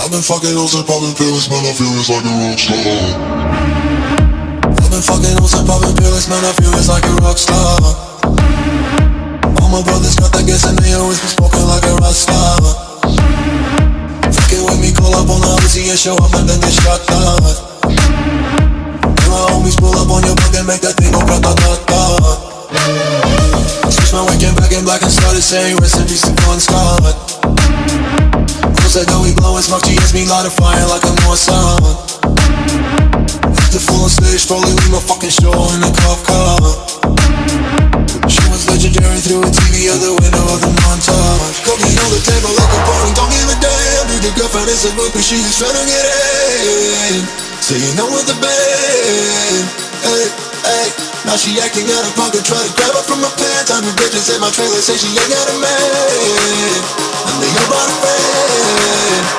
I've been fucking hoes and popping pills, man, I feel it's like a rock star. I've been fucking hoes and popping pills, man, I feel it's like a rock star. All my brothers got that gas and they always been smoking like a rock star. Fucking with me, call up on the Uzi and show up and then get shot down. And my homies pull up on your block and make that thing go grata-ta-ta. Switch my weekend back in black and started saying rest in peace to Bon Scott. Said that we blowin' smoke, she hits me light a fire like a North Sun. After full on stage, probably leave my fucking show in a cop car. She was legendary through a TV out the window of the montage. Cocaine on the table like a party, don't give a damn. Dude, your girlfriend is a groupie, she just tryna get in. Saying I'm with the band, hey, hey. Now she acting out of pocket, try to grab her from my pants. I'm a bitches in my trailer, say she ain't got a man, and they all brought a friend.